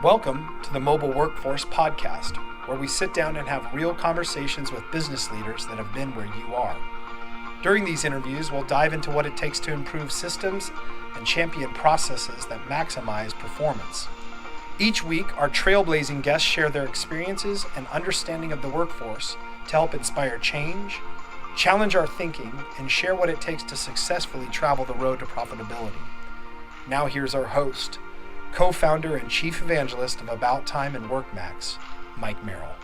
Welcome to the Mobile Workforce Podcast, where we sit down and have real conversations with business leaders that have been where you are. During these interviews, we'll dive into what it takes to improve systems and champion processes that maximize performance. Each week, our trailblazing guests share their experiences and understanding of the workforce to help inspire change, challenge our thinking, and share what it takes to successfully travel the road to profitability. Now here's our host, co-founder and chief evangelist of About Time and WorkMax, Mike Merrill.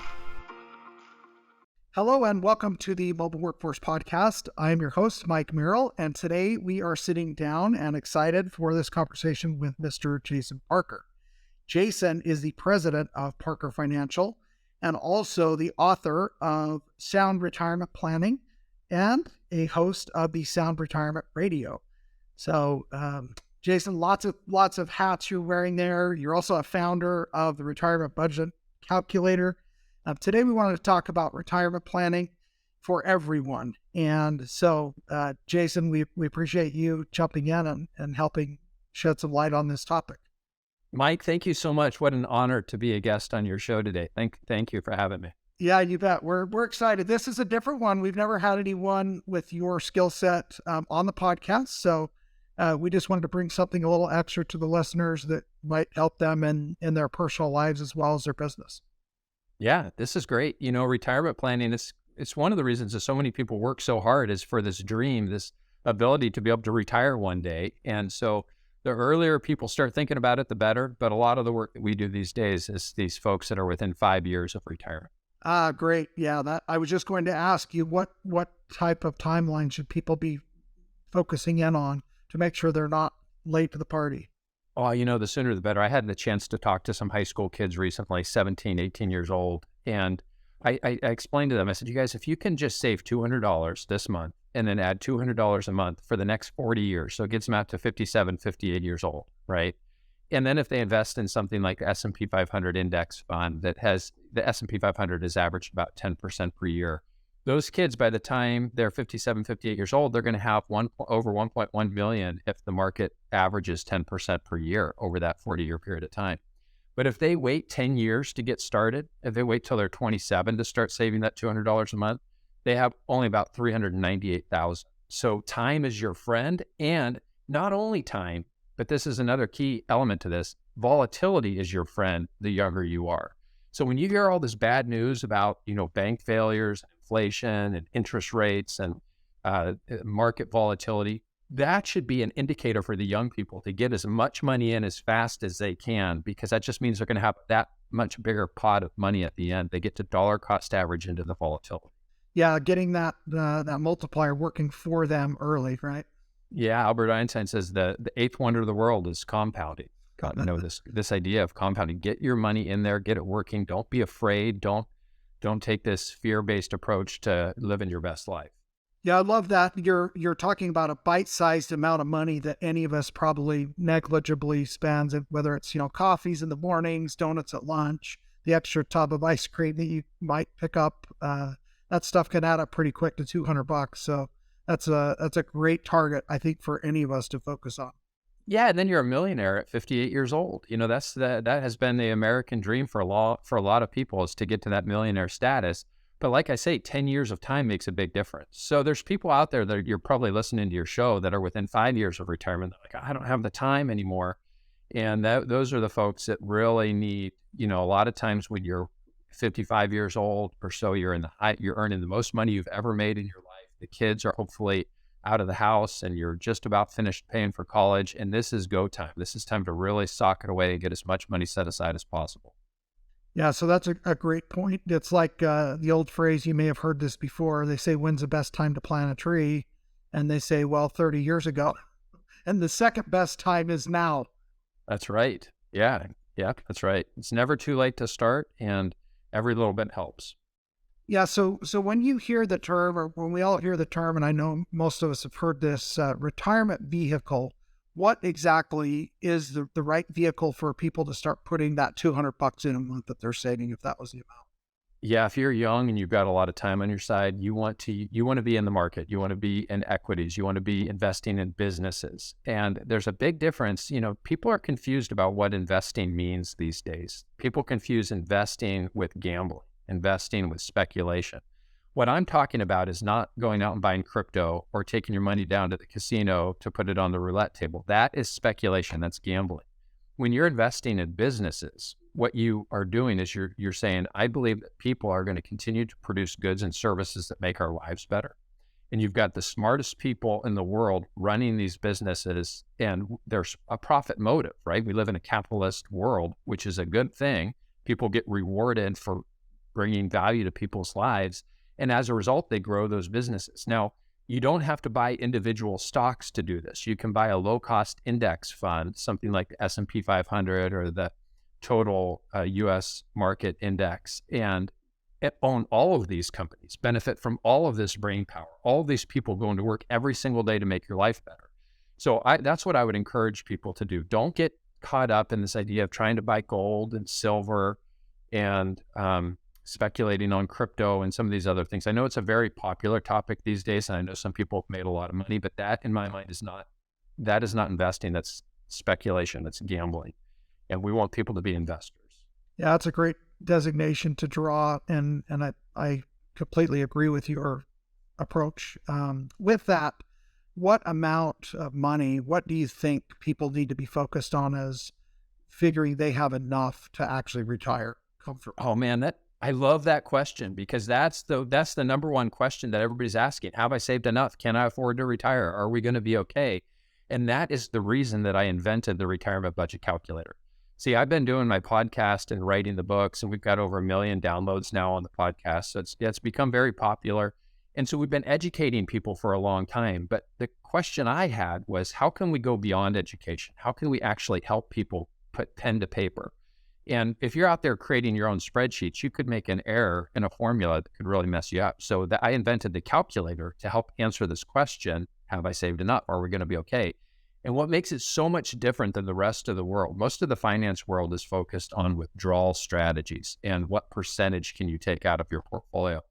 Hello and welcome to the Mobile Workforce Podcast. I am your host, Mike Merrill, and today we are sitting down and excited for this conversation with Mr. Jason Parker. Jason is the president of Parker Financial and also the author of Sound Retirement Planning and a host of the Sound Retirement Radio. So, Jason, lots of hats you're wearing there. You're also a founder of the Retirement Budget Calculator. Today we wanted to talk about retirement planning for everyone. And so, Jason, we appreciate you jumping in and helping shed some light on this topic. Mike, thank you so much. What an honor to be a guest on your show today. Thank you for having me. Yeah, you bet. We're excited. This is a different one. We've never had anyone with your skill set on the podcast. So we just wanted to bring something a little extra to the listeners that might help them in their personal lives as well as their business. Yeah, this is great. You know, retirement planning, it's one of the reasons that so many people work so hard is for this dream, this ability to be able to retire one day. And so the earlier people start thinking about it, the better. But a lot of the work that we do these days is these folks that are within 5 years of retirement. Great. Yeah, that I was just going to ask you, what type of timeline should people be focusing in on to make sure they're not late to the party? Oh, you know, the sooner the better. I had the chance to talk to some high school kids recently, 17, 18 years old. And I explained to them, I said, you guys, if you can just save $200 this month and then add $200 a month for the next 40 years, so it gets them out to 57, 58 years old, right? And then if they invest in something like the S&P 500 index fund that has, the S&P 500 has averaged about 10% per year. Those kids, by the time they're 57, 58 years old, they're going to have over 1.1 million if the market averages 10% per year over that 40-year period of time. But if they wait 10 years to get started, if they wait till they're 27 to start saving that $200 a month, they have only about $398,000. So time is your friend, and not only time, but this is another key element to this, volatility is your friend the younger you are. So when you hear all this bad news about, you know, bank failures, inflation and interest rates and market volatility, that should be an indicator for the young people to get as much money in as fast as they can, because that just means they're going to have that much bigger pot of money at the end. They get to dollar cost average into the volatility. Yeah, getting that multiplier working for them early, right? Yeah, Albert Einstein says the eighth wonder of the world is compounding. God, you know, this idea of compounding. Get your money in there, get it working. Don't be afraid. Don't take this fear-based approach to living your best life. Yeah, I love that. You're talking about a bite-sized amount of money that any of us probably negligibly spends, whether it's, you know, coffees in the mornings, donuts at lunch, the extra tub of ice cream that you might pick up. That stuff can add up pretty quick to $200. So that's a great target, I think, for any of us to focus on. Yeah, and then you're a millionaire at 58 years old. You know, that has been the American dream for a lot of people, is to get to that millionaire status. But like I say, 10 years of time makes a big difference. So there's people out there that you're probably listening to your show that are within 5 years of retirement. They're like, I don't have the time anymore. And those are the folks that really need, you know, a lot of times when you're 55 years old or so, you're earning the most money you've ever made in your life. The kids are hopefully out of the house and you're just about finished paying for college. And this is go time. This is time to really sock it away and get as much money set aside as possible. Yeah, so that's a great point. It's like the old phrase, you may have heard this before. They say, when's the best time to plant a tree? And they say, well, 30 years ago. And the second best time is now. That's right. Yeah, that's right. It's never too late to start, and every little bit helps. Yeah, so when you hear the term, or when we all hear the term, and I know most of us have heard this, retirement vehicle, what exactly is the right vehicle for people to start putting that $200 in a month that they're saving, if that was the amount? Yeah, if you're young and you've got a lot of time on your side, you want to be in the market, you want to be in equities, you want to be investing in businesses. And there's a big difference. People are confused about what investing means these days. People confuse investing with gambling, investing with speculation. What I'm talking about is not going out and buying crypto or taking your money down to the casino to put it on the roulette table. That is speculation. That's gambling. When you're investing in businesses, what you are doing is you're saying, I believe that people are going to continue to produce goods and services that make our lives better. And you've got the smartest people in the world running these businesses, and there's a profit motive, right? We live in a capitalist world, which is a good thing. People get rewarded for bringing value to people's lives. And as a result, they grow those businesses. Now, you don't have to buy individual stocks to do this. You can buy a low-cost index fund, something like the S&P 500 or the total U.S. market index, and own all of these companies, benefit from all of this brain power, all of these people going to work every single day to make your life better. So that's what I would encourage people to do. Don't get caught up in this idea of trying to buy gold and silver and speculating on crypto and some of these other things. I know it's a very popular topic these days, and I know some people have made a lot of money, but that in my mind is not investing. That's speculation. That's gambling. And we want people to be investors. Yeah, that's a great designation to draw, and I completely agree with your approach. With that, what amount of money, what do you think people need to be focused on as figuring they have enough to actually retire comfortably? Oh man, I love that question, because that's the number one question that everybody's asking. Have I saved enough? Can I afford to retire? Are we going to be okay? And that is the reason that I invented the retirement budget calculator. See, I've been doing my podcast and writing the books, and we've got over 1 million downloads now on the podcast. So it's become very popular. And so we've been educating people for a long time. But the question I had was, how can we go beyond education? How can we actually help people put pen to paper? And if you're out there creating your own spreadsheets, you could make an error in a formula that could really mess you up. So I invented the calculator to help answer this question: have I saved enough? Are we going to be okay? And what makes it so much different than the rest of the world, most of the finance world is focused on withdrawal strategies and what percentage can you take out of your portfolio.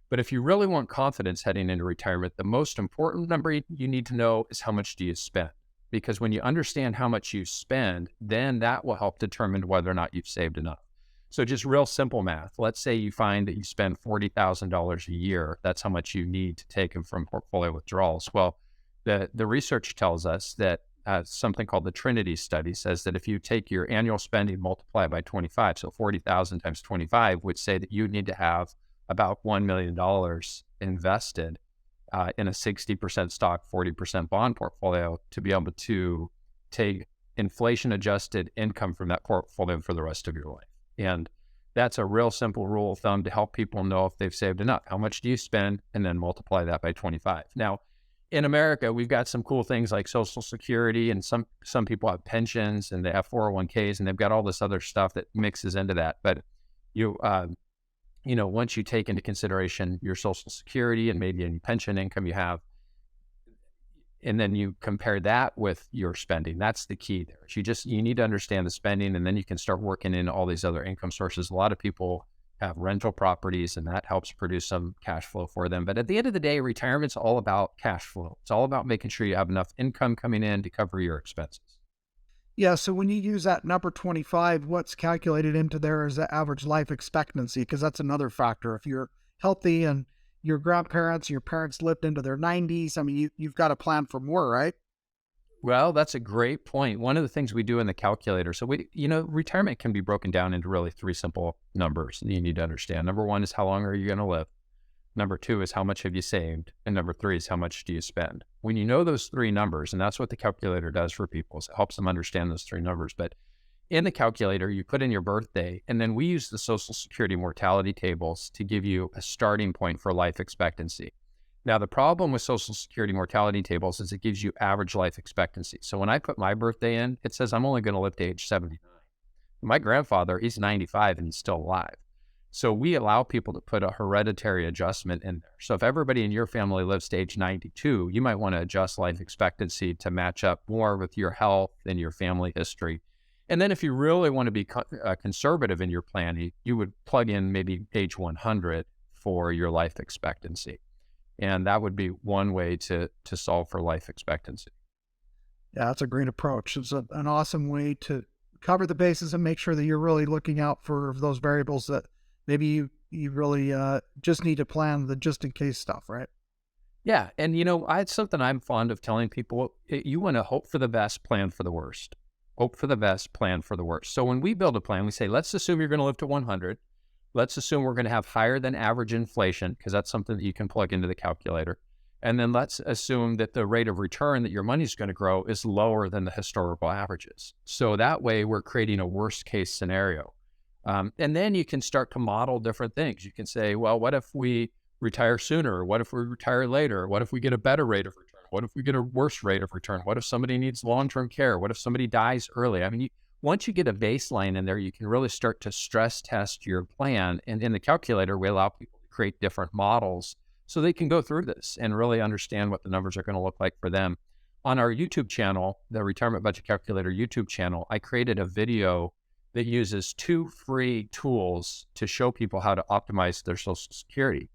But if you really want confidence heading into retirement, the most important number you need to know is how much do you spend? Because when you understand how much you spend, then that will help determine whether or not you've saved enough. So just real simple math. Let's say you find that you spend $40,000 a year. That's how much you need to take from portfolio withdrawals. Well, the research tells us that something called the Trinity study says that if you take your annual spending, multiply it by 25, so 40,000 times 25 would say that you need to have about $1 million invested in a 60% stock, 40% bond portfolio to be able to take inflation-adjusted income from that portfolio for the rest of your life. And that's a real simple rule of thumb to help people know if they've saved enough. How much do you spend? And then multiply that by 25. Now, in America, we've got some cool things like Social Security, and some people have pensions and they have 401ks, and they've got all this other stuff that mixes into that. But once you take into consideration your Social Security and maybe any pension income you have, and then you compare that with your spending, that's the key there. You need to understand the spending, and then you can start working in all these other income sources. A lot of people have rental properties, and that helps produce some cash flow for them. But at the end of the day, retirement's all about cash flow. It's all about making sure you have enough income coming in to cover your expenses. Yeah, so when you use that number 25, what's calculated into there is the average life expectancy, because that's another factor. If you're healthy and your grandparents, your parents lived into their 90s, I mean, you've got to plan for more, right? Well, that's a great point. One of the things we do in the calculator, so retirement can be broken down into really 3 simple numbers that you need to understand. Number 1 is how long are you going to live? Number 2 is how much have you saved? And number 3 is how much do you spend? When you know those 3 numbers, and that's what the calculator does for people, is it helps them understand those 3 numbers. But in the calculator, you put in your birthday, and then we use the Social Security mortality tables to give you a starting point for life expectancy. Now, the problem with Social Security mortality tables is it gives you average life expectancy. So when I put my birthday in, it says I'm only going to live to age 79. My grandfather, he's 95 and he's still alive. So we allow people to put a hereditary adjustment in there. So if everybody in your family lives to age 92, you might want to adjust life expectancy to match up more with your health and your family history. And then if you really want to be conservative in your planning, you would plug in maybe age 100 for your life expectancy. And that would be one way to solve for life expectancy. Yeah, that's a great approach. It's an awesome way to cover the bases and make sure that you're really looking out for those variables that maybe you really just need to plan the just in case stuff, right? Yeah. And, it's something I'm fond of telling people. You want to hope for the best, plan for the worst. Hope for the best, plan for the worst. So when we build a plan, we say, let's assume you're going to live to 100. Let's assume we're going to have higher than average inflation, because that's something that you can plug into the calculator. And then let's assume that the rate of return that your money is going to grow is lower than the historical averages. So that way we're creating a worst case scenario. And then you can start to model different things. You can say, well, what if we retire sooner? What if we retire later? What if we get a better rate of return? What if we get a worse rate of return? What if somebody needs long-term care? What if somebody dies early? I mean, once you get a baseline in there, you can really start to stress test your plan. And in the calculator, we allow people to create different models so they can go through this and really understand what the numbers are going to look like for them. On our YouTube channel, the Retirement Budget Calculator YouTube channel, I created a video that uses 2 free tools to show people how to optimize their Social Security.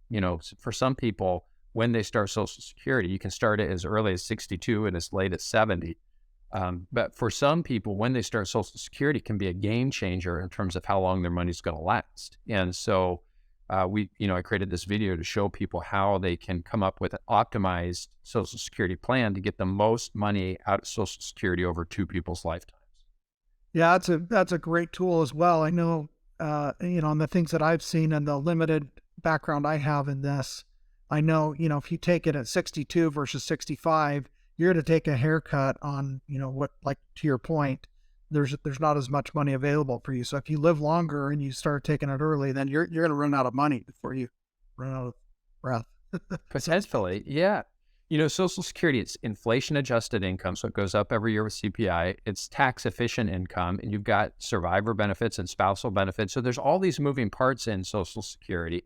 For some people, when they start Social Security, you can start it as early as 62 and as late as 70. But for some people, when they start Social Security, it can be a game changer in terms of how long their money's going to last. And so I created this video to show people how they can come up with an optimized Social Security plan to get the most money out of Social Security over 2 people's lifetimes. Yeah, that's a great tool as well. I know, on the things that I've seen and the limited background I have in this, I know, if you take it at 62 versus 65, you're going to take a haircut on, what, like to your point, there's not as much money available for you. So if you live longer and you start taking it early, then you're going to run out of money before you run out of breath. Potentially, yeah. Social Security, it's inflation adjusted income. So it goes up every year with CPI. It's tax efficient income, and you've got survivor benefits and spousal benefits. So there's all these moving parts in Social Security.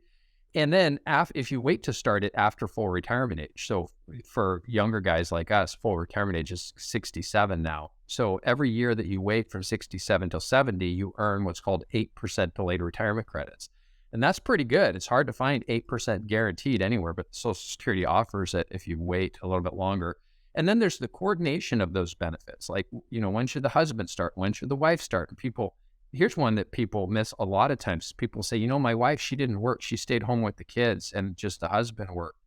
And then if you wait to start it after full retirement age, so for younger guys like us, full retirement age is 67 now. So every year that you wait from 67 till 70, you earn what's called 8% delayed retirement credits. And that's pretty good. It's hard to find 8% guaranteed anywhere, but Social Security offers it if you wait a little bit longer. And then there's the coordination of those benefits. Like, when should the husband start? When should the wife start? And here's one that people miss a lot of times. People say, my wife, she didn't work. She stayed home with the kids and just the husband worked.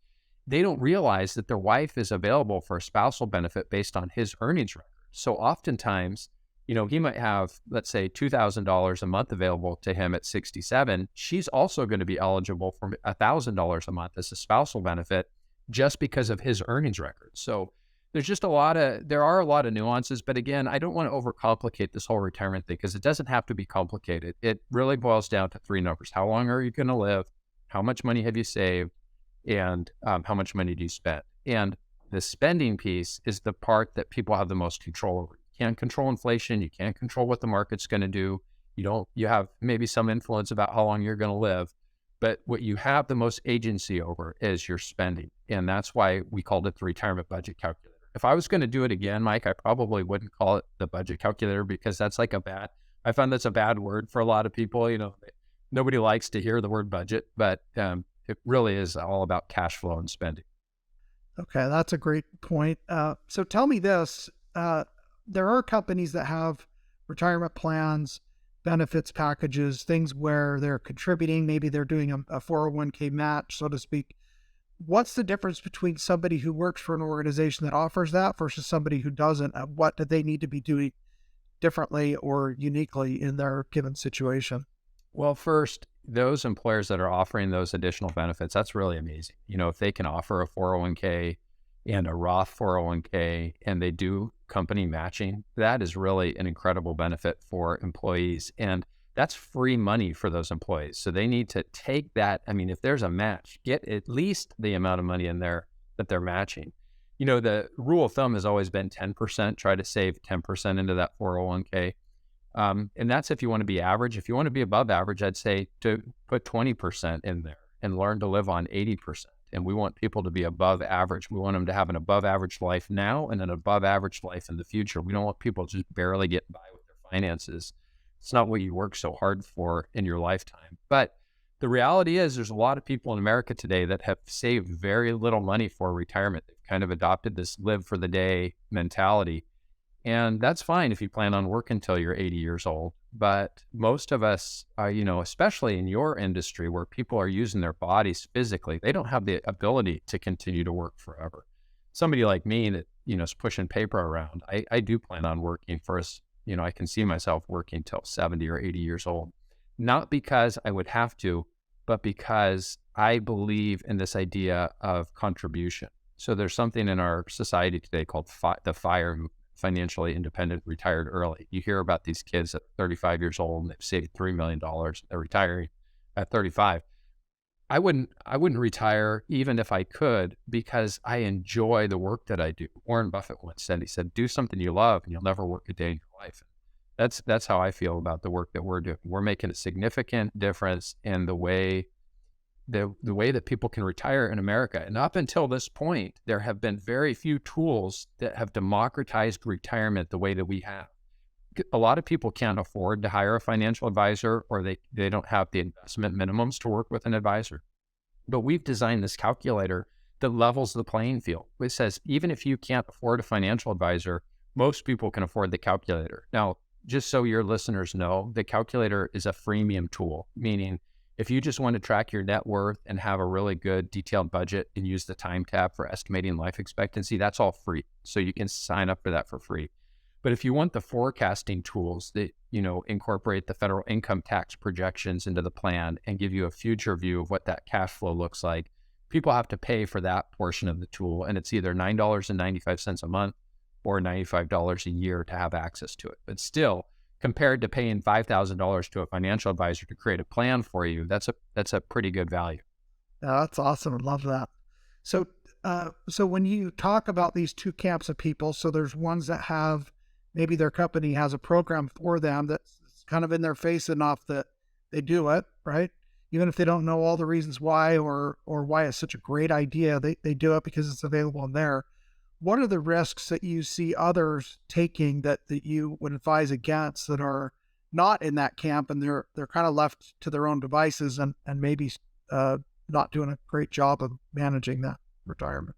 They don't realize that their wife is available for a spousal benefit based on his earnings record. So oftentimes, he might have, let's say, $2,000 a month available to him at 67. She's also going to be eligible for $1,000 a month as a spousal benefit just because of his earnings record. So there are a lot of nuances, but again, I don't want to overcomplicate this whole retirement thing because it doesn't have to be complicated. It really boils down to 3 numbers. How long are you going to live? How much money have you saved? And how much money do you spend? And the spending piece is the part that people have the most control over. You can't control inflation. You can't control what the market's going to do. You have maybe some influence about how long you're going to live, but what you have the most agency over is your spending. And that's why we called it the retirement budget calculator. If I was going to do it again, Mike, I probably wouldn't call it the budget calculator because that's I found that's a bad word for a lot of people. Nobody likes to hear the word budget, but it really is all about cash flow and spending. Okay, that's a great point. So tell me this, there are companies that have retirement plans, benefits packages, things where they're contributing, maybe they're doing a 401k match, so to speak. What's the difference between somebody who works for an organization that offers that versus somebody who doesn't? What do they need to be doing differently or uniquely in their given situation? Well, first, those employers that are offering those additional benefits, that's really amazing. If they can offer a 401k and a Roth 401k and they do company matching, that is really an incredible benefit for employees. And that's free money for those employees. So they need to take that. I mean, if there's a match, get at least the amount of money in there that they're matching. The rule of thumb has always been 10%, try to save 10% into that 401k. And that's if you want to be average. If you want to be above average, I'd say to put 20% in there and learn to live on 80%. And we want people to be above average. We want them to have an above average life now and an above average life in the future. We don't want people just barely getting by with their finances. It's not what you work so hard for in your lifetime. But the reality is there's a lot of people in America today that have saved very little money for retirement. They've kind of adopted this live for the day mentality. And that's fine if you plan on working until you're 80 years old. But most of us, especially in your industry where people are using their bodies physically, they don't have the ability to continue to work forever. Somebody like me that, is pushing paper around, I do plan on working for us. I can see myself working till 70 or 80 years old, not because I would have to, but because I believe in this idea of contribution. So there's something in our society today called the FIRE movement. Financially independent, retired early. You hear about these kids at 35 years old and they've saved $3 million. They're retiring at 35. I wouldn't retire even if I could, because I enjoy the work that I do. Warren Buffett once said, he said, do something you love and you'll never work a day in your life. That's how I feel about the work that we're doing. We're making a significant difference in the way that people can retire in America. And up until this point, there have been very few tools that have democratized retirement the way that we have. A lot of people can't afford to hire a financial advisor, or they don't have the investment minimums to work with an advisor. But we've designed this calculator that levels the playing field. It says, even if you can't afford a financial advisor, most people can afford the calculator. Now, just so your listeners know, the calculator is a freemium tool, meaning if you just want to track your net worth and have a really good detailed budget and use the time tab for estimating life expectancy, that's all free. So you can sign up for that for free. But if you want the forecasting tools that, incorporate the federal income tax projections into the plan and give you a future view of what that cash flow looks like, people have to pay for that portion of the tool. And it's either $9.95 a month or $95 a year to have access to it. But still, compared to paying $5,000 to a financial advisor to create a plan for you, that's a pretty good value. Yeah, that's awesome. I love that. So, so when you talk about these two camps of people, so there's ones that have, maybe their company has a program for them that's kind of in their face enough that they do it, right? Even if they don't know all the reasons why or why it's such a great idea, they do it because it's available in there. What are the risks that you see others taking that you would advise against that are not in that camp and they're kind of left to their own devices and maybe not doing a great job of managing that retirement?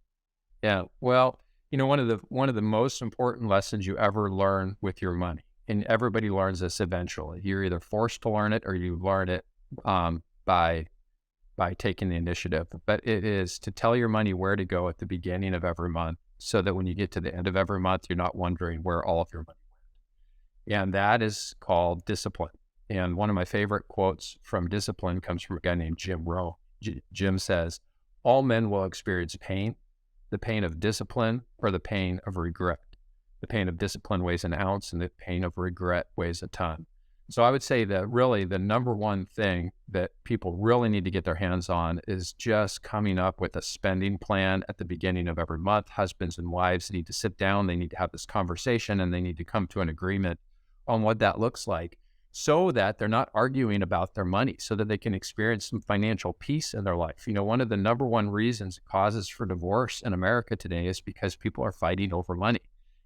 Yeah, well, one of the most important lessons you ever learn with your money, and everybody learns this eventually. You're either forced to learn it or you learn it by taking the initiative. But it is to tell your money where to go at the beginning of every month, so that when you get to the end of every month, you're not wondering where all of your money went. And that is called discipline. And one of my favorite quotes from discipline comes from a guy named Jim Rohn. Jim says, all men will experience pain, the pain of discipline or the pain of regret. The pain of discipline weighs an ounce and the pain of regret weighs a ton. So I would say that really the number one thing that people really need to get their hands on is just coming up with a spending plan at the beginning of every month. Husbands and wives need to sit down, they need to have this conversation, and they need to come to an agreement on what that looks like so that they're not arguing about their money, so that they can experience some financial peace in their life. One of the number one reasons causes for divorce in America today is because people are fighting over money.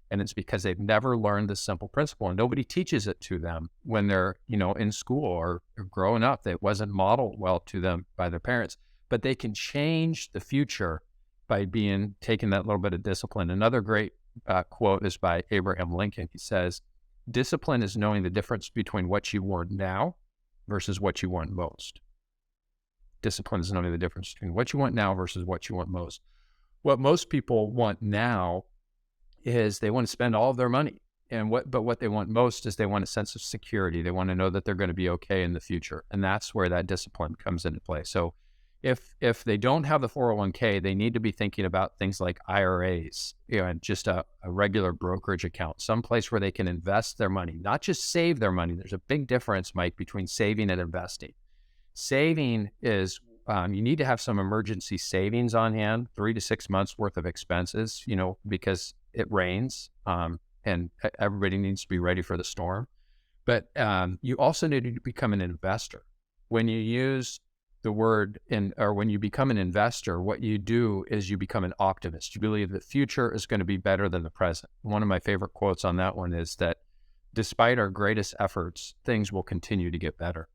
And it's because they've never learned this simple principle, and nobody teaches it to them when they're, in school or growing up. It wasn't modeled well to them by their parents, but they can change the future by taking that little bit of discipline. Another great quote is by Abraham Lincoln. He says, discipline is knowing the difference between what you want now versus what you want most. Discipline is knowing the difference between what you want now versus what you want most. What most people want now is they want to spend all of their money. But what they want most is they want a sense of security. They want to know that they're going to be okay in the future. And that's where that discipline comes into play. So if they don't have the 401k, they need to be thinking about things like IRAs, and just a regular brokerage account, someplace where they can invest their money, not just save their money. There's a big difference, Mike, between saving and investing. Saving is you need to have some emergency savings on hand, 3 to 6 months worth of expenses, because it rains and everybody needs to be ready for the storm. But you also need to become an investor. When you use the word when you become an investor, what you do is you become an optimist. You believe the future is going to be better than the present. One of my favorite quotes on that one is that despite our greatest efforts, things will continue to get better.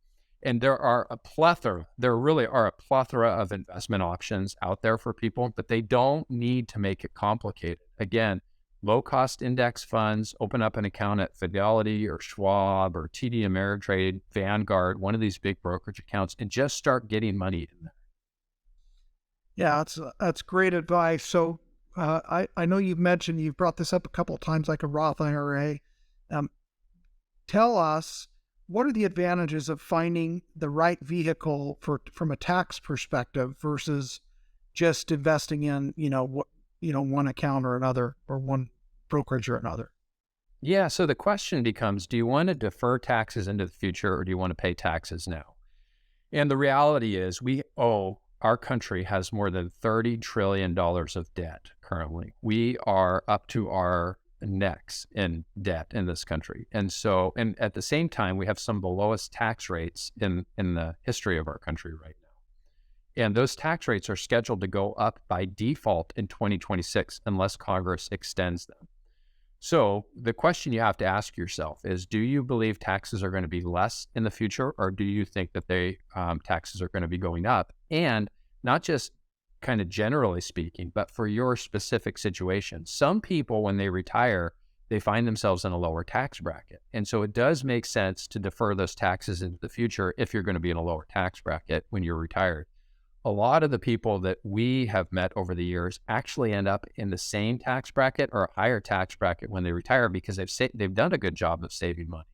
And there really are a plethora of investment options out there for people, but they don't need to make it complicated. Again, low-cost index funds, open up an account at Fidelity or Schwab or TD Ameritrade, Vanguard, one of these big brokerage accounts, and just start getting money in there. Yeah, that's great advice. So I know you've brought this up a couple of times, like a Roth IRA. Tell us, what are the advantages of finding the right vehicle from a tax perspective versus just investing in one account or another, or one brokerage or another? Yeah, so the question becomes, do you want to defer taxes into the future, or do you want to pay taxes now? And the reality is our country has more than $30 trillion of debt currently. We are up to our necks in debt in this country. And at the same time, we have some of the lowest tax rates in the history of our country right now. And those tax rates are scheduled to go up by default in 2026 unless Congress extends them. So the question you have to ask yourself is, do you believe taxes are going to be less in the future, or do you think that taxes are going to be going up? And not just kind of generally speaking, but for your specific situation. Some people, when they retire, they find themselves in a lower tax bracket. And so it does make sense to defer those taxes into the future if you're going to be in a lower tax bracket when you're retired. A lot of the people that we have met over the years actually end up in the same tax bracket or a higher tax bracket when they retire, because they've done a good job of saving money.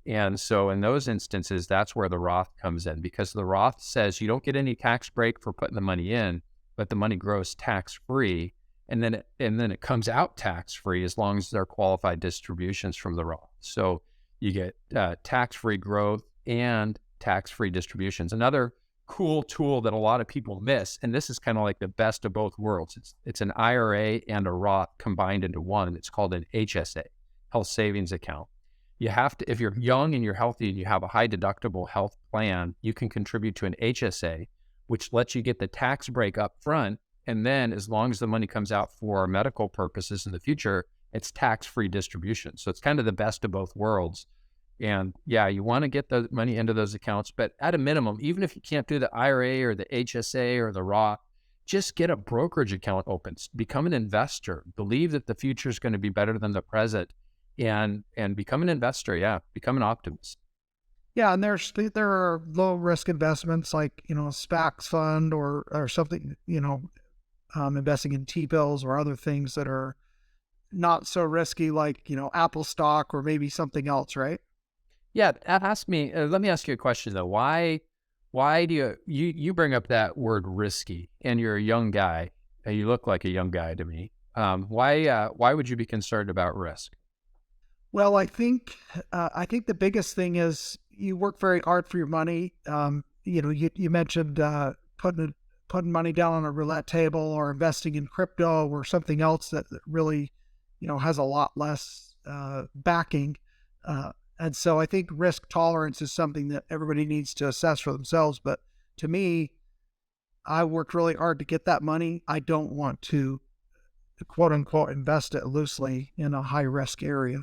And so in those instances, that's where the Roth comes in, because the Roth says you don't get any tax break for putting the money in, but the money grows tax-free, and then it comes out tax-free as long as they're qualified distributions from the Roth. So you get tax-free growth and tax-free distributions. Another cool tool that a lot of people miss, and this is kind of like the best of both worlds. It's an IRA and a Roth combined into one. It's called an HSA, health savings account. You have to, if you're young and you're healthy and you have a high deductible health plan, you can contribute to an HSA, which lets you get the tax break up front. And then as long as the money comes out for medical purposes in the future, it's tax-free distribution. So it's kind of the best of both worlds. And yeah, you want to get the money into those accounts, but at a minimum, even if you can't do the IRA or the HSA or the Roth, just get a brokerage account open, become an investor, believe that the future is going to be better than the present, and become an investor. Yeah, become an optimist. Yeah, and there are low risk investments like SPACs fund or something, investing in T-bills or other things that are not so risky, like Apple stock or maybe something else, right? Yeah, let me ask you a question though. Why do you bring up that word risky, and you're a young guy, and you look like a young guy to me. Why would you be concerned about risk? Well, I think the biggest thing is you work very hard for your money. You mentioned putting money down on a roulette table or investing in crypto or something else that really, has a lot less backing. And so I think risk tolerance is something that everybody needs to assess for themselves. But to me, I worked really hard to get that money. I don't want to, quote unquote, invest it loosely in a high risk area.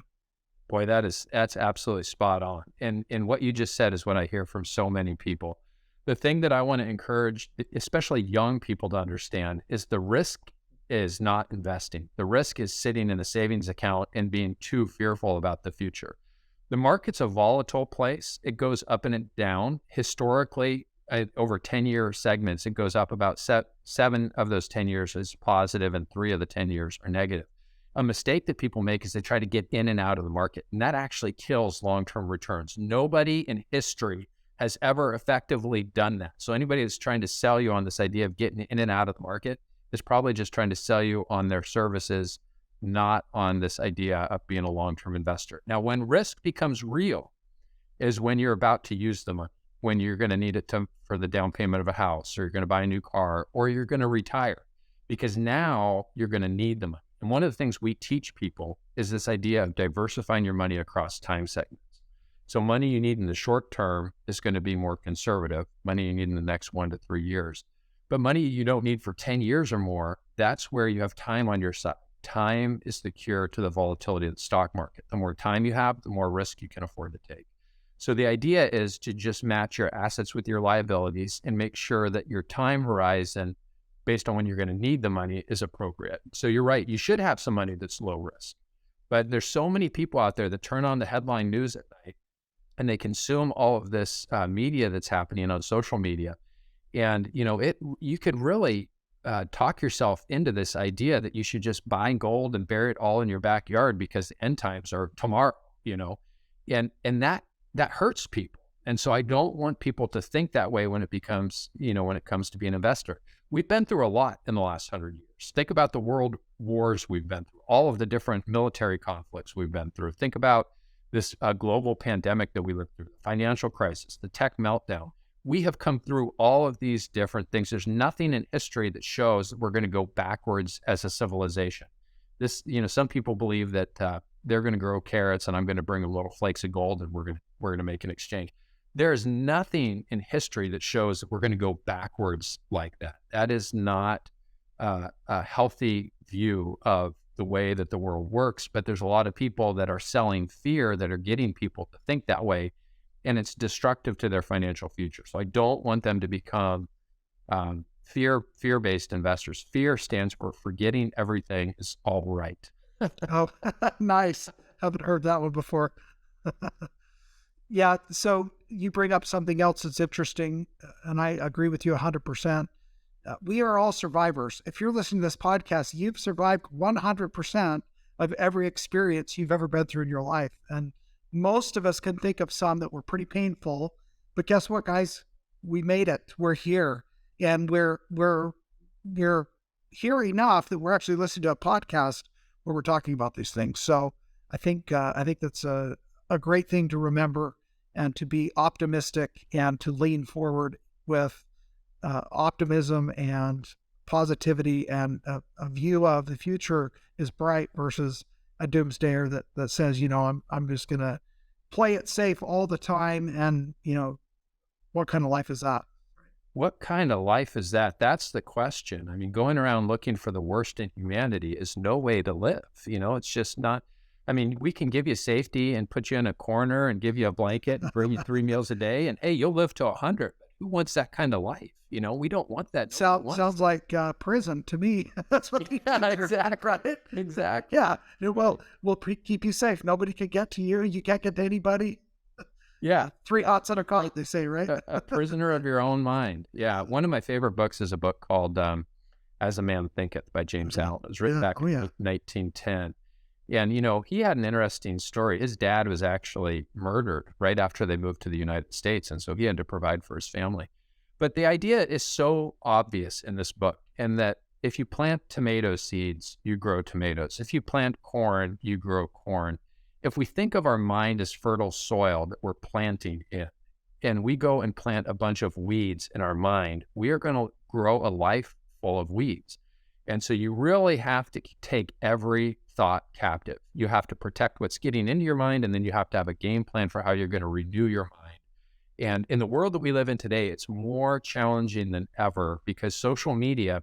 Boy, that's absolutely spot on. And what you just said is what I hear from so many people. The thing that I want to encourage, especially young people, to understand is the risk is not investing. The risk is sitting in a savings account and being too fearful about the future. The market's a volatile place. It goes up and down. Historically, over 10-year segments, it goes up about 7 of those 10 years is positive and 3 of the 10 years are negative. A mistake that people make is they try to get in and out of the market, and that actually kills long-term returns. Nobody in history has ever effectively done that. So anybody that's trying to sell you on this idea of getting in and out of the market is probably just trying to sell you on their services, not on this idea of being a long-term investor. Now, when risk becomes real is when you're about to use the money, when you're going to need it for the down payment of a house, or you're going to buy a new car, or you're going to retire, because now you're going to need the money. And one of the things we teach people is this idea of diversifying your money across time segments. So money you need in the short term is going to be more conservative, money you need in the next 1 to 3 years. But money you don't need for 10 years or more, that's where you have time on your side. time is the cure to the volatility of the stock market. The more time you have, the more risk you can afford to take. So the idea is to just match your assets with your liabilities and make sure that your time horizon based on when you're going to need the money is appropriate. So you're right. You should have some money that's low risk, but there's so many people out there that turn on the headline news at night and they consume all of this media that's happening on social media. And, you could really talk yourself into this idea that you should just buy gold and bury it all in your backyard because the end times are tomorrow, and that hurts people. And so I don't want people to think that way when it comes to being an investor. We've been through a lot in the last 100 years. Think about the world wars we've been through, all of the different military conflicts we've been through. Think about this global pandemic that we lived through, the financial crisis, the tech meltdown. We have come through all of these different things. There's nothing in history that shows that we're going to go backwards as a civilization. Some people believe that they're going to grow carrots and I'm going to bring a little flakes of gold and we're going to make an exchange. There is nothing in history that shows that we're going to go backwards like that. That is not a healthy view of the way that the world works. But there's a lot of people that are selling fear that are getting people to think that way. And it's destructive to their financial future. So I don't want them to become fear-based investors. Fear stands for forgetting everything is all right. Oh, nice. Haven't heard that one before. Yeah. So you bring up something else that's interesting, and I agree with you 100%. We are all survivors. If you're listening to this podcast, you've survived 100% of every experience you've ever been through in your life. And most of us can think of some that were pretty painful, but guess what, guys? We made it. We're here, and we're here enough that we're actually listening to a podcast where we're talking about these things. So I think that's a great thing to remember, and to be optimistic and to lean forward with optimism and positivity and a view of the future is bright versus a doomsdayer that says, I'm just going to play it safe all the time. And, what kind of life is that? What kind of life is that? That's the question. I mean, going around looking for the worst in humanity is no way to live. It's just not. I mean, we can give you safety and put you in a corner and give you a blanket and bring you 3 meals a day. And hey, you'll live to 100. Who wants that kind of life? We don't want that. Sounds like prison to me. That's what exactly. Right? Exactly. Yeah. Well, we'll keep you safe. Nobody can get to you. You can't get to anybody. Yeah. 3 hots and a cot, they say, right? a prisoner of your own mind. Yeah. One of my favorite books is a book called As a Man Thinketh by James Allen. It was written back in 1910. And, he had an interesting story. His dad was actually murdered right after they moved to the United States. And so he had to provide for his family. But the idea is so obvious in this book, and that if you plant tomato seeds, you grow tomatoes. If you plant corn, you grow corn. If we think of our mind as fertile soil that we're planting in, and we go and plant a bunch of weeds in our mind, we are going to grow a life full of weeds. And so you really have to take every thought captive. You have to protect what's getting into your mind, and then you have to have a game plan for how you're going to renew your mind. And in the world that we live in today, it's more challenging than ever because social media,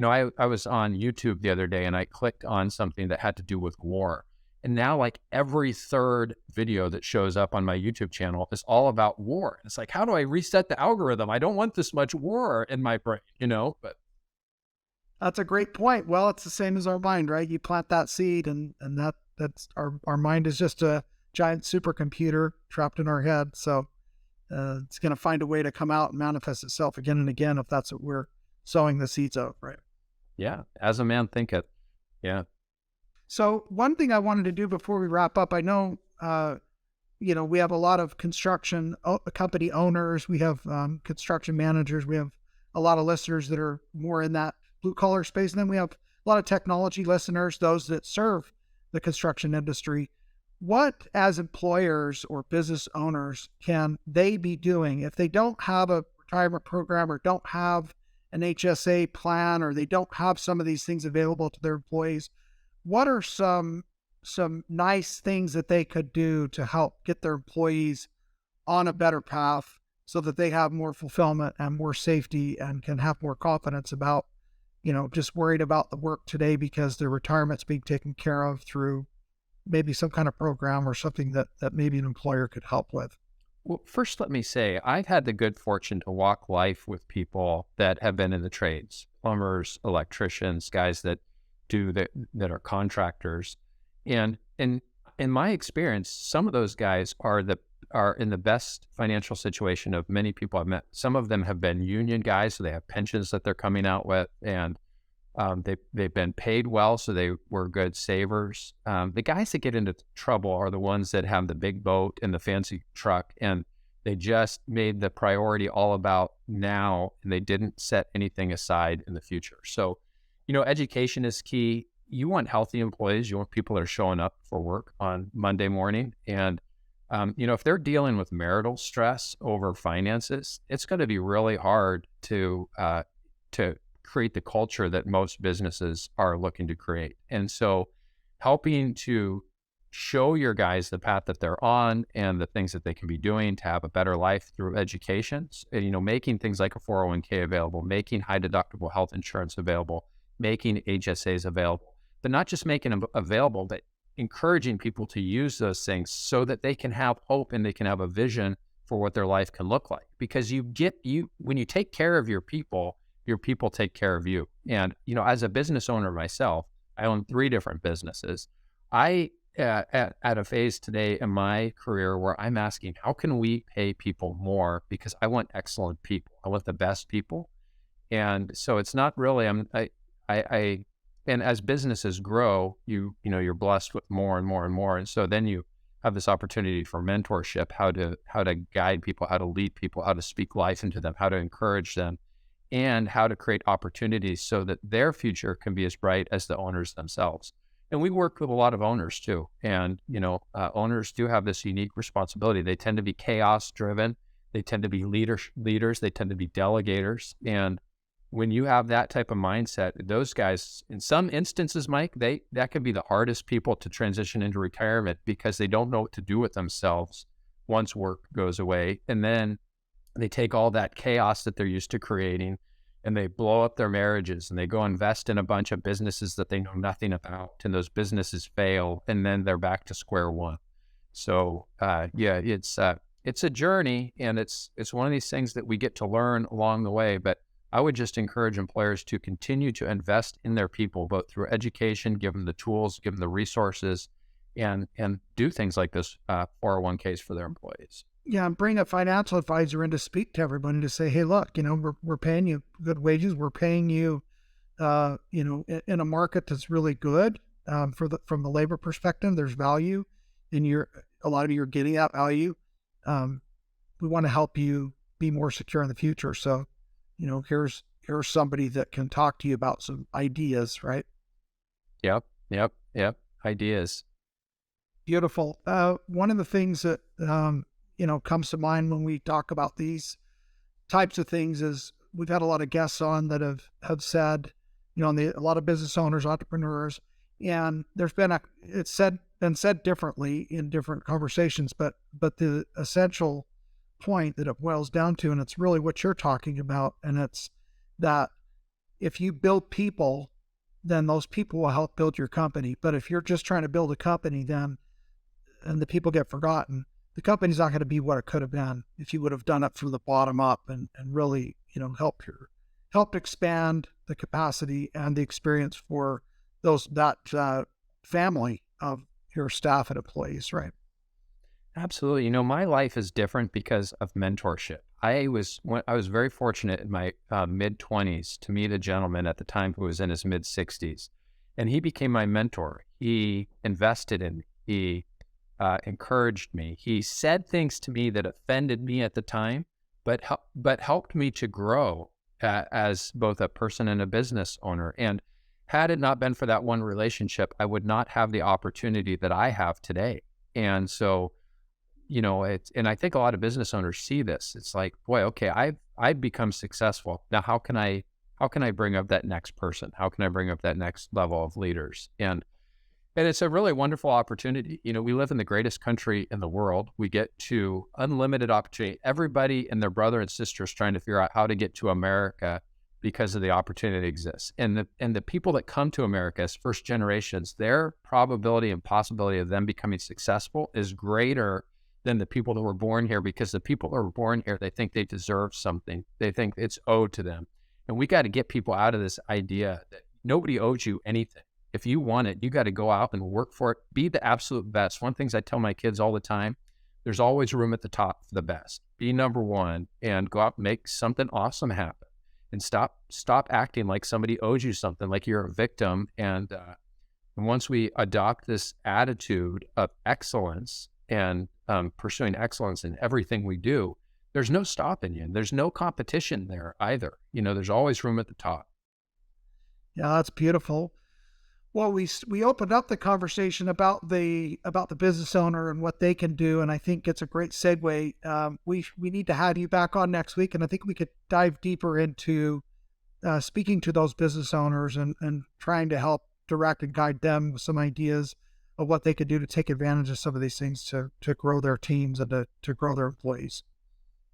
I was on YouTube the other day and I clicked on something that had to do with war. And now like every third video that shows up on my YouTube channel is all about war. And it's like, how do I reset the algorithm? I don't want this much war in my brain, but. That's a great point. Well, it's the same as our mind, right? You plant that seed and that's our mind is just a giant supercomputer trapped in our head. So it's going to find a way to come out and manifest itself again and again if that's what we're sowing the seeds of, right? Yeah. As a man thinketh. Yeah. So one thing I wanted to do before we wrap up, I know, we have a lot of construction company owners. We have construction managers. We have a lot of listeners that are more in that blue collar space. And then we have a lot of technology listeners, those that serve the construction industry. What, as employers or business owners, can they be doing if they don't have a retirement program or don't have an HSA plan or they don't have some of these things available to their employees? What are some nice things that they could do to help get their employees on a better path so that they have more fulfillment and more safety and can have more confidence about just worried about the work today because their retirement's being taken care of through maybe some kind of program or something that maybe an employer could help with? Well, first, let me say, I've had the good fortune to walk life with people that have been in the trades, plumbers, electricians, guys that that are contractors. And in my experience, some of those guys are in the best financial situation of many people I've met. Some of them have been union guys, so they have pensions that they're coming out with, and they've been paid well, so they were good savers. The guys that get into trouble are the ones that have the big boat and the fancy truck, and they just made the priority all about now, and they didn't set anything aside in the future. So, education is key. You want healthy employees. You want people that are showing up for work on Monday morning, and if they're dealing with marital stress over finances, it's going to be really hard to create the culture that most businesses are looking to create. And so helping to show your guys the path that they're on and the things that they can be doing to have a better life through education, making things like a 401k available, making high deductible health insurance available, making HSAs available, but not just making them available, but encouraging people to use those things so that they can have hope and they can have a vision for what their life can look like. Because when you take care of your people take care of you. And, as a business owner myself, I own 3 different businesses. I, at a phase today in my career where I'm asking, how can we pay people more? Because I want excellent people. I want the best people. And so it's not really, and as businesses grow, you're blessed with more and more and more. And so then you have this opportunity for mentorship, how to guide people, how to lead people, how to speak life into them, how to encourage them, and how to create opportunities so that their future can be as bright as the owners themselves. And we work with a lot of owners too. And, owners do have this unique responsibility. They tend to be chaos driven. They tend to be leaders. They tend to be delegators. And when you have that type of mindset, those guys, in some instances, Mike, that can be the hardest people to transition into retirement because they don't know what to do with themselves once work goes away. And then they take all that chaos that they're used to creating and they blow up their marriages and they go invest in a bunch of businesses that they know nothing about, and those businesses fail, and then they're back to square one. So it's a journey, and it's one of these things that we get to learn along the way. But I would just encourage employers to continue to invest in their people, both through education, give them the tools, give them the resources, and do things like this 401ks for their employees. Yeah, and bring a financial advisor in to speak to everybody to say, hey, look, we're paying you good wages. We're paying you, in a market that's really good from the labor perspective. There's value in a lot of you are getting that value. We want to help you be more secure in the future. So, here's somebody that can talk to you about some ideas, right? Yep. Ideas. Beautiful. One of the things that, comes to mind when we talk about these types of things is we've had a lot of guests on that have said, a lot of business owners, entrepreneurs, and it's been said differently in different conversations, but the essential point that it boils down to, and it's really what you're talking about, and it's that if you build people, then those people will help build your company. But if you're just trying to build a company, and the people get forgotten, the company's not going to be what it could have been if you would have done it from the bottom up and really, helped expand the capacity and the experience for that family of your staff and employees, right? Absolutely. My life is different because of mentorship. I was very fortunate in my mid-20s to meet a gentleman at the time who was in his mid-60s, and he became my mentor. He invested in me. He encouraged me. He said things to me that offended me at the time, but helped me to grow as both a person and a business owner. And had it not been for that one relationship, I would not have the opportunity that I have today. And so, and I think a lot of business owners see this. It's like, boy, okay, I've become successful. Now, how can I bring up that next person? How can I bring up that next level of leaders? And it's a really wonderful opportunity. We live in the greatest country in the world. We get to unlimited opportunity. Everybody and their brother and sister is trying to figure out how to get to America because of the opportunity that exists. And the people that come to America as first generations, their probability and possibility of them becoming successful is greater than the people that were born here, because the people that were born here, they think they deserve something. They think it's owed to them. And we got to get people out of this idea that nobody owes you anything. If you want it, you got to go out and work for it. Be the absolute best. One of the things I tell my kids all the time, there's always room at the top for the best. Be number one and go out and make something awesome happen. And stop acting like somebody owes you something, like you're a victim. And once we adopt this attitude of excellence and pursuing excellence in everything we do, there's no stopping you. There's no competition there either. There's always room at the top. Yeah, that's beautiful. Well, we opened up the conversation about the business owner and what they can do, and I think it's a great segue. We need to have you back on next week, and I think we could dive deeper into speaking to those business owners and trying to help direct and guide them with some ideas of what they could do to take advantage of some of these things to grow their teams and to grow their employees.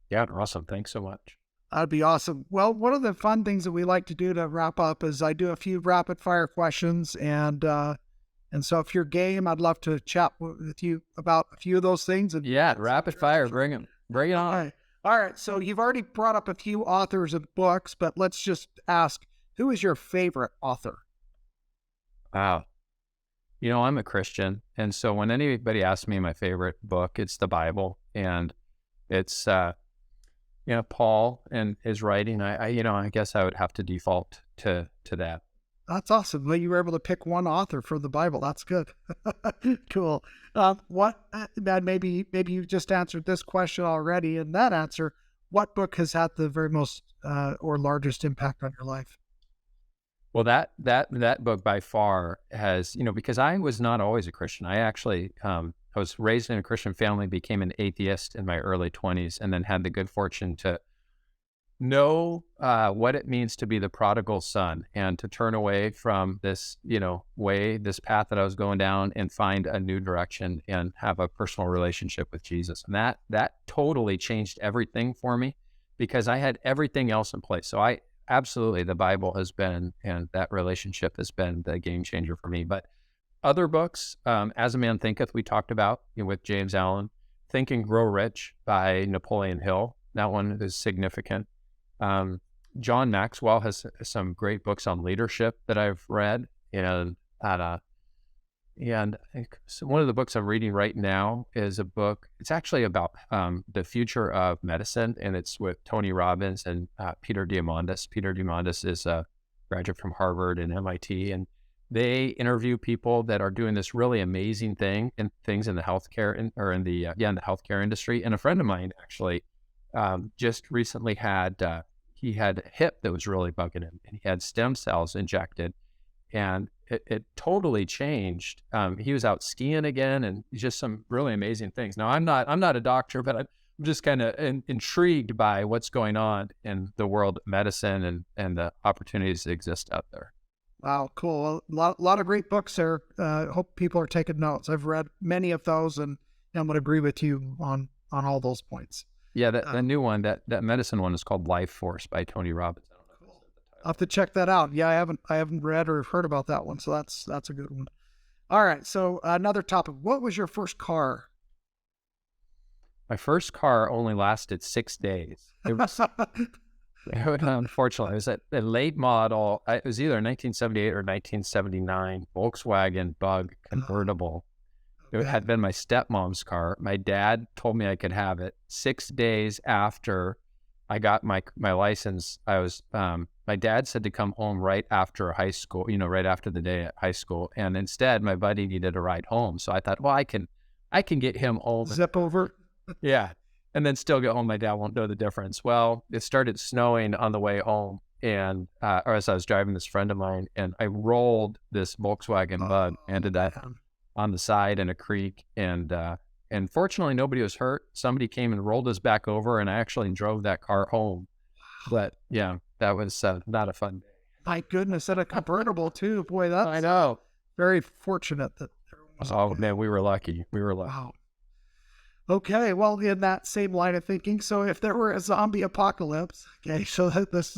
Yeah, awesome. Thanks so much. That'd be awesome. Well, one of the fun things that we like to do to wrap up is I do a few rapid fire questions. And so if you're game, I'd love to chat with you about a few of those things. And yeah, rapid fire. Bring it on. All right. So you've already brought up a few authors of books, but let's just ask, who is your favorite author? Wow. I'm a Christian. And so when anybody asks me my favorite book, it's the Bible. And it's, Paul and his writing, I guess I would have to default to that. That's awesome. Well, you were able to pick one author for the Bible. That's good. Cool. Maybe you just answered this question already. In that answer, what book has had the very most or largest impact on your life? Well, that book by far has, because I was not always a Christian. I actually, I was raised in a Christian family, became an atheist in my early 20s, and then had the good fortune to know what it means to be the prodigal son and to turn away from this, this path that I was going down and find a new direction and have a personal relationship with Jesus. And that totally changed everything for me, because I had everything else in place. So absolutely, the Bible has been, and that relationship has been the game changer for me. But other books, As a Man Thinketh, we talked about with James Allen. Think and Grow Rich by Napoleon Hill. That one is significant. John Maxwell has some great books on leadership that I've read. And I think one of the books I'm reading right now is a book. It's actually about the future of medicine, and it's with Tony Robbins and Peter Diamandis. Peter Diamandis is a graduate from Harvard and MIT, and they interview people that are doing this really amazing things in the healthcare in the healthcare industry. And a friend of mine actually just recently had he had a hip that was really bugging him, and he had stem cells injected, and it totally changed. He was out skiing again, and just some really amazing things. Now, I'm not a doctor, but I'm just kind of intrigued by what's going on in the world of medicine and the opportunities that exist out there. Wow, cool. A lot of great books there. Hope people are taking notes. I've read many of those, and I'm going to agree with you on all those points. Yeah, the new one, that medicine one, is called Life Force by Tony Robbins. Cool. I'll have to check that out. Yeah, I haven't read or heard about that one, so that's a good one. All right, so another topic. What was your first car? My first car only lasted 6 days. It was unfortunately, it was a late model. It was either 1978 or 1979 Volkswagen Bug convertible. It had been my stepmom's car. My dad told me I could have it. 6 days after I got my license, my dad said to come home right after high school, right after the day at high school. And instead, my buddy needed a ride home. So I thought, well, I can get him home. Zip over. Yeah. And then still get home. My dad won't know the difference. Well, it started snowing on the way home, and or as I was driving this friend of mine, and I rolled this Volkswagen Bug, ended up on the side in a creek, and fortunately nobody was hurt. Somebody came and rolled us back over, and I actually drove that car home. But yeah, that was not a fun day. My goodness, and a convertible too. Boy, that's I know. Very fortunate that. Oh man, we were lucky. Wow. Okay, well, in that same line of thinking, so if there were a zombie apocalypse, okay, so this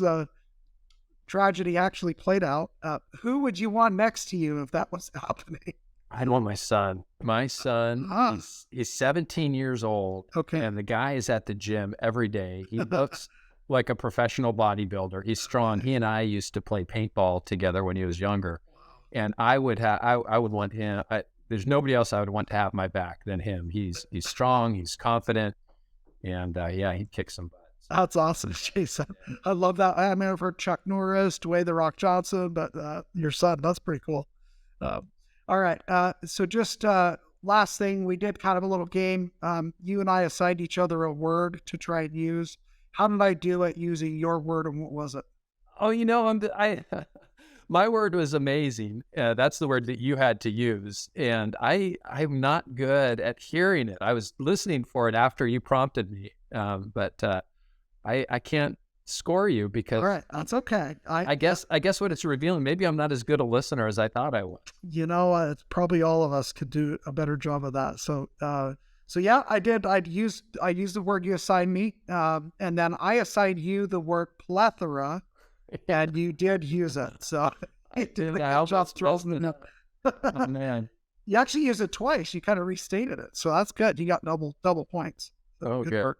tragedy actually played out, who would you want next to you if that was happening? I'd want my son. My son, he's 17 years old. Okay. And the guy is at the gym every day. He looks like a professional bodybuilder. He's strong. He and I used to play paintball together when he was younger. And I would want him. There's nobody else I would want to have my back than him. He's strong. He's confident. And he'd kick some butt. That's awesome, Jason. I love that. I mean, I've heard Chuck Norris, Dwayne "The Rock" Johnson, but your son, that's pretty cool. All right. So just last thing, we did kind of a little game. You and I assigned each other a word to try and use. How did I do it using your word, and what was it? Oh, my word was amazing. That's the word that you had to use. And I'm not good at hearing it. I was listening for it after you prompted me. But I can't score you because. All right, that's okay. I guess what it's revealing, maybe I'm not as good a listener as I thought I was. It's probably all of us could do a better job of that. So yeah, I did. I used the word you assigned me, and then I assigned you the word plethora, and you did use it. So I did. Yeah, oh, man. You actually used it twice. You kind of restated it, so that's good. You got double points. So good work.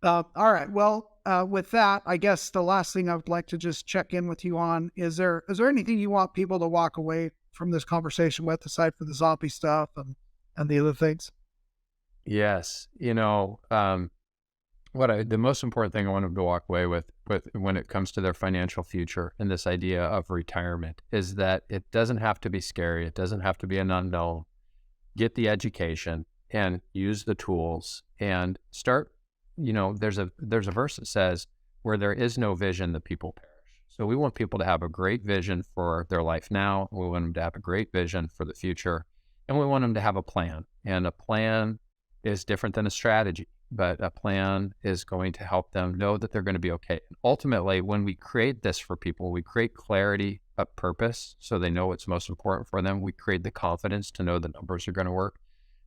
All right. Well, with that, I guess the last thing I would like to just check in with you on is there anything you want people to walk away from this conversation with, aside from the zombie stuff and the other things? Yes. The most important thing I want them to walk away with when it comes to their financial future and this idea of retirement is that it doesn't have to be scary. It doesn't have to be an unknown. Get the education and use the tools and start. There's a verse that says, where there is no vision, the people perish. So we want people to have a great vision for their life now. We want them to have a great vision for the future. And we want them to have a plan. And a plan is different than a strategy, but a plan is going to help them know that they're going to be okay. And ultimately, when we create this for people, we create clarity of purpose so they know what's most important for them. We create the confidence to know the numbers are going to work.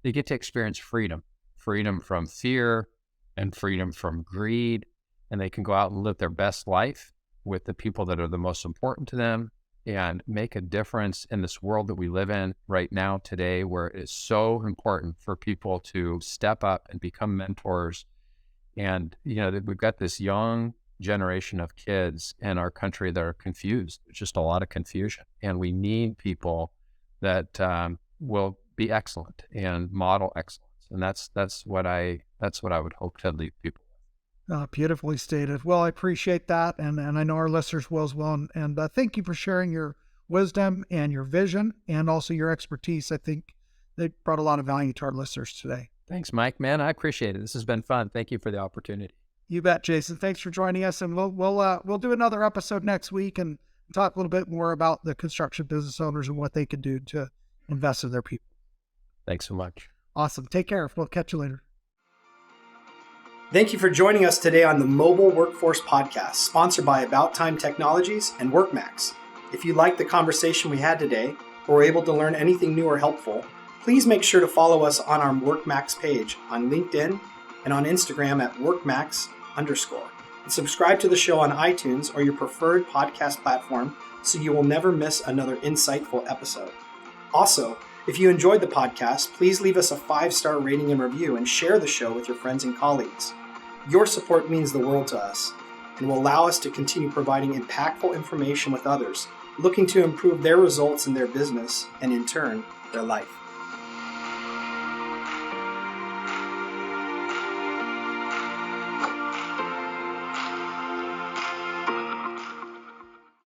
They get to experience freedom from fear, and freedom from greed, and they can go out and live their best life with the people that are the most important to them and make a difference in this world that we live in right now today, where it is so important for people to step up and become mentors. And, we've got this young generation of kids in our country that are confused. There's just a lot of confusion, and we need people that will be excellent and model excellence. And that's what I would hope to leave people with. Beautifully stated. Well, I appreciate that, and I know our listeners will as well. And thank you for sharing your wisdom and your vision, and also your expertise. I think they brought a lot of value to our listeners today. Thanks, Mike. Man, I appreciate it. This has been fun. Thank you for the opportunity. You bet, Jason. Thanks for joining us, and we'll do another episode next week and talk a little bit more about the construction business owners and what they can do to invest in their people. Thanks so much. Awesome. Take care. We'll catch you later. Thank you for joining us today on the Mobile Workforce Podcast, sponsored by About Time Technologies and WorkMax. If you liked the conversation we had today, or were able to learn anything new or helpful, please make sure to follow us on our WorkMax page on LinkedIn and on Instagram at WorkMax_. And subscribe to the show on iTunes or your preferred podcast platform so you will never miss another insightful episode. Also, if you enjoyed the podcast, please leave us a 5-star rating and review and share the show with your friends and colleagues. Your support means the world to us and will allow us to continue providing impactful information with others looking to improve their results in their business and, in turn, their life.